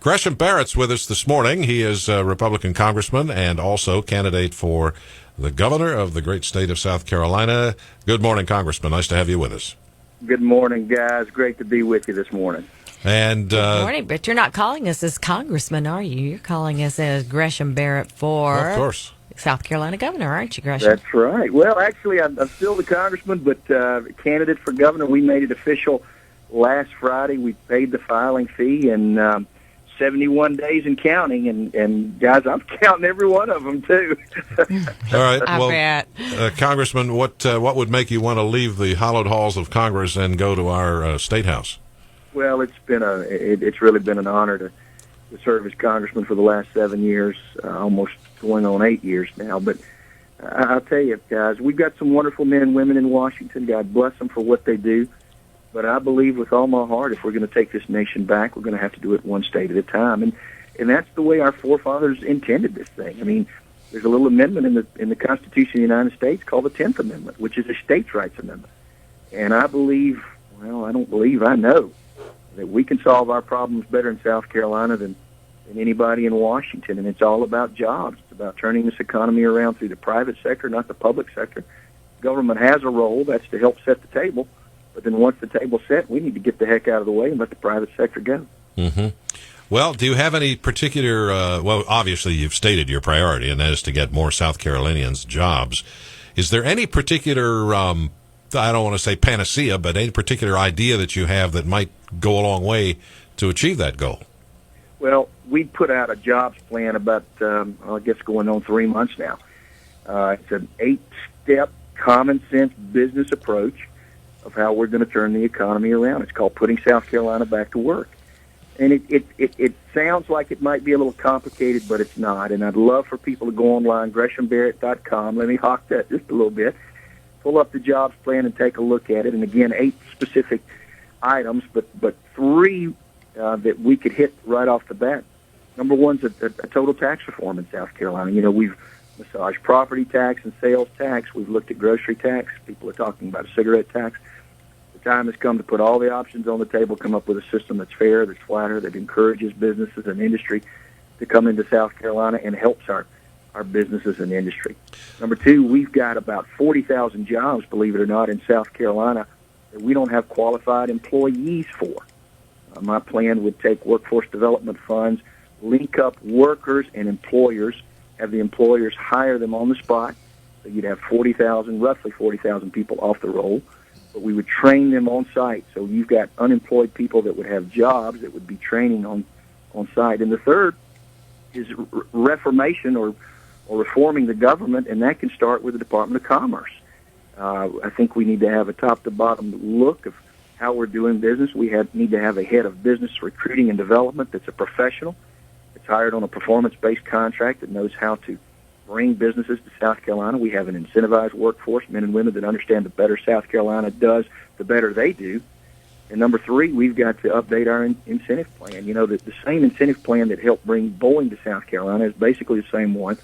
Gresham Barrett's with us this morning. He is a Republican congressman and also candidate for the governor of the great state of South Carolina. Good morning, Congressman. Nice to have you with us. Good morning, guys. Great to be with you this morning. And Good morning, but you're not calling us as congressman, are you? You're calling us as Gresham Barrett for well, of course. South Carolina governor, aren't you, Gresham? That's right. Well, actually, I'm still the congressman, but candidate for governor. We made it official last Friday. We paid the filing fee, and 71 days and counting. And guys, I'm counting every one of them, too. All right. I Well, bet. Congressman, what would make you want to leave the hallowed halls of Congress and go to our state house? Well, it's really been an honor to serve as congressman for the last 7 years, almost going on 8 years now. But I'll tell you, guys, we've got some wonderful men and women in Washington. God bless them for what they do. But I believe with all my heart, if we're going to take this nation back, we're going to have to do it one state at a time. And that's the way our forefathers intended this thing. I mean, there's a little amendment in the Constitution of the United States called the 10th Amendment, which is a states' rights amendment. And I believe, well, I don't believe, I know, that we can solve our problems better in South Carolina than anybody in Washington. And it's all about jobs. It's about turning this economy around through the private sector, not the public sector. Government has a role. That's to help set the table. But then once the table's set, we need to get the heck out of the way and let the private sector go. Mm-hmm. Well, do you have any particular, well, obviously you've stated your priority, and that is to get more South Carolinians jobs. Is there any particular, I don't want to say panacea, but any particular idea that you have that might go a long way to achieve that goal? Well, we put out a jobs plan about, I guess, going on 3 months now. It's an 8-step, common-sense business approach of how we're going to turn the economy around. It's called Putting South Carolina Back to Work. And it sounds like it might be a little complicated, but it's not. And I'd love for people to go online, GreshamBarrett.com. Let me hawk that just a little bit. Pull up the jobs plan and take a look at it. And again, 8 specific items, but 3 that we could hit right off the bat. Number one's a total tax reform in South Carolina. You know, we've massaged property tax and sales tax. We've looked at grocery tax. People are talking about a cigarette tax. The time has come to put all the options on the table, come up with a system that's fair, that's flatter, that encourages businesses and industry to come into South Carolina and helps our businesses and industry. Number 2, we've got about 40,000 jobs, believe it or not, in South Carolina that we don't have qualified employees for. My plan would take workforce development funds, link up workers and employers, have the employers hire them on the spot. So you'd have roughly 40,000 people off the roll. But we would train them on site. So you've got unemployed people that would have jobs that would be training on site. And the third is reformation or reforming the government, and that can start with the Department of Commerce. I think we need to have a top-to-bottom look of how we're doing business. We need to have a head of business recruiting and development that's a professional, that's hired on a performance-based contract, that knows how to bring businesses to South Carolina. We have an incentivized workforce, men and women that understand the better South Carolina does, the better they do. And number 3, we've got to update our incentive plan. You know, the same incentive plan that helped bring Boeing to South Carolina is basically the same one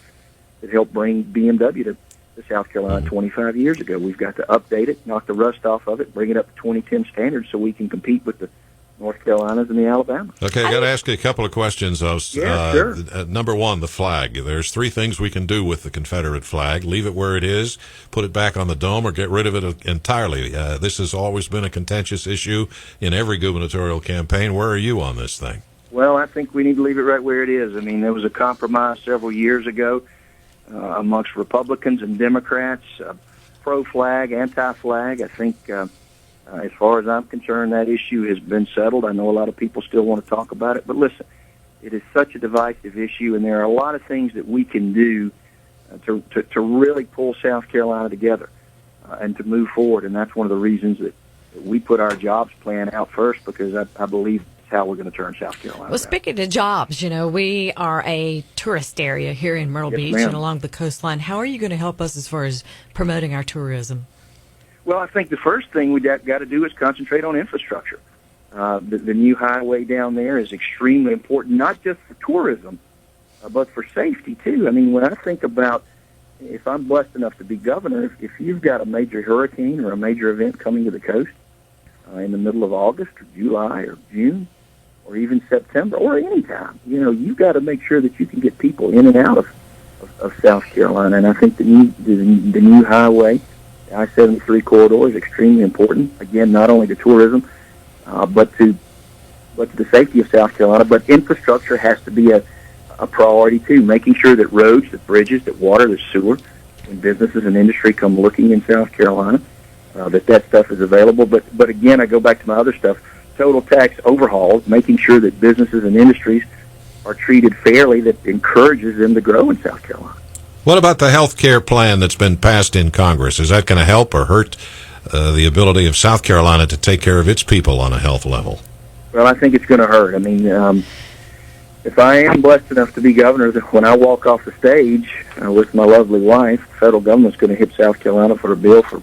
that helped bring BMW to South Carolina 25 years ago. We've got to update it, knock the rust off of it, bring it up to 2010 standards so we can compete with the North Carolinas and the Alabamas. Okay, I got to ask you a couple of questions. Sure. Number 1, the flag. There's 3 things we can do with the Confederate flag. Leave it where it is, put it back on the dome, or get rid of it entirely. This has always been a contentious issue in every gubernatorial campaign. Where are you on this thing? Well, I think we need to leave it right where it is. I mean, there was a compromise several years ago amongst Republicans and Democrats, pro-flag, anti-flag. I think as far as I'm concerned, that issue has been settled. I know a lot of people still want to talk about it, but listen, it is such a divisive issue, and there are a lot of things that we can do to really pull South Carolina together and to move forward, and that's one of the reasons that we put our jobs plan out first, because I believe it's how we're going to turn South Carolina Well, speaking of jobs, you know, we are a tourist area here in Myrtle Beach ma'am. and along the coastline. How are you going to help us as far as promoting our tourism? Well, I think the first thing we got to do is concentrate on infrastructure. The new highway down there is extremely important, not just for tourism, but for safety, too. I mean, when I think about, if I'm blessed enough to be governor, if you've got a major hurricane or a major event coming to the coast in the middle of August or July or June, or even September, or any time, you've got to make sure that you can get people in and out of South Carolina. And I think the new highway, the I-73 corridor, is extremely important. Again, not only to tourism, but to the safety of South Carolina. But infrastructure has to be a priority too. Making sure that roads, that bridges, that water, that sewer, when businesses and industry come looking in South Carolina, that stuff is available. But again, I go back to my other stuff. Total tax overhauls, making sure that businesses and industries are treated fairly, that encourages them to grow in South Carolina. What about the health care plan that's been passed in Congress? Is that going to help or hurt the ability of South Carolina to take care of its people on a health level? Well, I think it's going to hurt. I mean, if I am blessed enough to be governor, when I walk off the stage with my lovely wife, the federal government's going to hit South Carolina for a bill for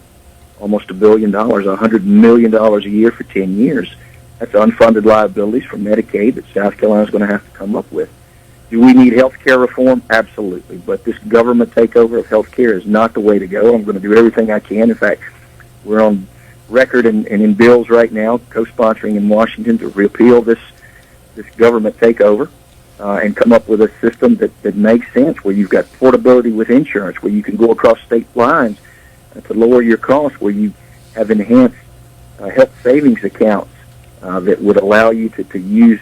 almost $1 billion, $100 million a year for 10 years. That's unfunded liabilities for Medicaid that South Carolina's going to have to come up with. Do we need health care reform? Absolutely. But this government takeover of health care is not the way to go. I'm going to do everything I can. In fact, we're on record and in bills right now, co-sponsoring in Washington to repeal this government takeover and come up with a system that makes sense, where you've got portability with insurance, where you can go across state lines to lower your costs, where you have enhanced health savings accounts that would allow you to use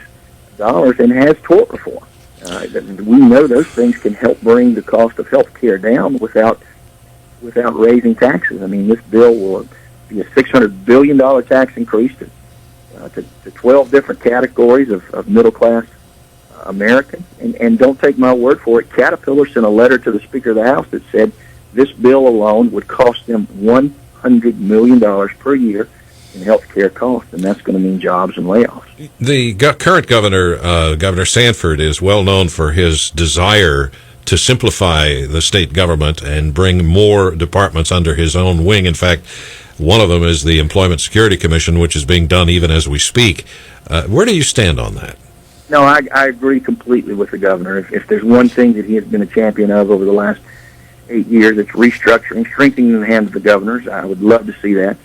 dollars, and has tort reform. We know those things can help bring the cost of health care down without raising taxes. I mean, this bill will be a $600 billion tax increase to 12 different categories of middle-class Americans. And don't take my word for it, Caterpillar sent a letter to the Speaker of the House that said this bill alone would cost them $100 million per year in health care costs, and that's going to mean jobs and layoffs. The current governor, Governor Sanford, is well known for his desire to simplify the state government and bring more departments under his own wing. In fact, one of them is the Employment Security Commission, which is being done even as we speak. Where do you stand on that? No, I agree completely with the governor. If there's one thing that he has been a champion of over the last 8 years, it's restructuring, strengthening the hands of the governors. I would love to see that.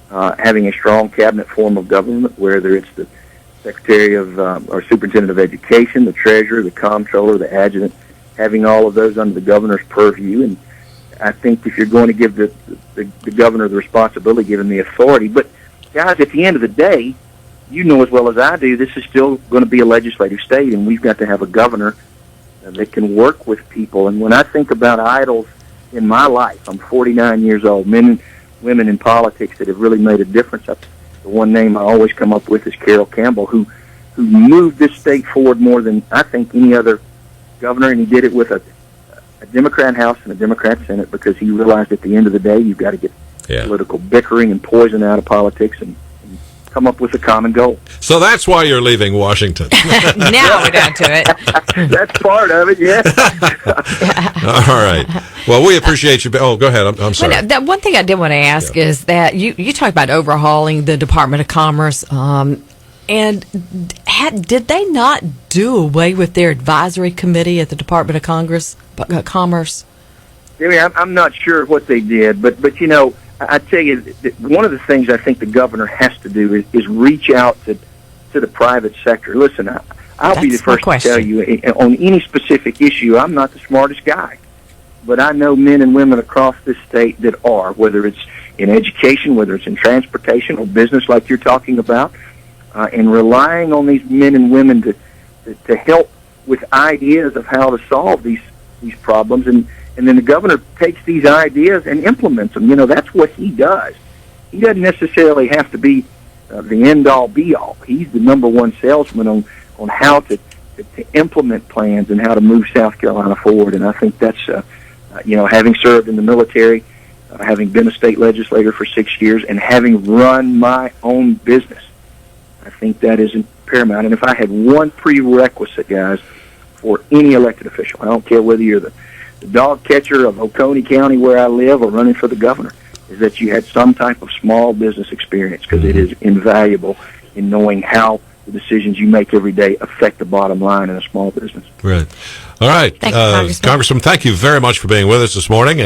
Having a strong cabinet form of government, whether it's the Secretary of or Superintendent of Education, the Treasurer, the Comptroller, the Adjutant, having all of those under the governor's purview. And I think if you're going to give the governor the responsibility, give him the authority. But, guys, at the end of the day, you know as well as I do, this is still going to be a legislative state, and we've got to have a governor that can work with people. And when I think about idols in my life, I'm 49 years old, men and women in politics that have really made a difference. The one name I always come up with is Carol Campbell, who moved this state forward more than I think any other governor, and he did it with a Democrat House and a Democrat Senate, because he realized at the end of the day you've got to get political bickering and poison out of politics and come up with a common goal. So that's why you're leaving Washington. Now we're down to it. That's part of it, yeah. All right. Well, we appreciate you. Oh, go ahead. I'm sorry. Well, that one thing I did want to ask is that you talked about overhauling the Department of Commerce, and did they not do away with their advisory committee at the Department of Commerce? Jimmy, I'm not sure what they did, but you know, I tell you, one of the things I think the governor has to do is reach out to the private sector. Listen, I'll be the first to tell you, on any specific issue, I'm not the smartest guy. But I know men and women across this state that are, whether it's in education, whether it's in transportation or business like you're talking about, and relying on these men and women to help with ideas of how to solve these problems. And then the governor takes these ideas and implements them. You know, that's what he does. He doesn't necessarily have to be the end-all, be-all. He's the number one salesman on how to implement plans and how to move South Carolina forward. And I think that's, having served in the military, having been a state legislator for 6 years, and having run my own business, I think that is paramount. And if I had one prerequisite, guys, for any elected official, I don't care whether you're the dog catcher of Oconee County where I live or running for the governor, is that you had some type of small business experience, because it is invaluable in knowing how the decisions you make every day affect the bottom line in a small business. Right. All right. Thank you, Congressman, thank you very much for being with us this morning.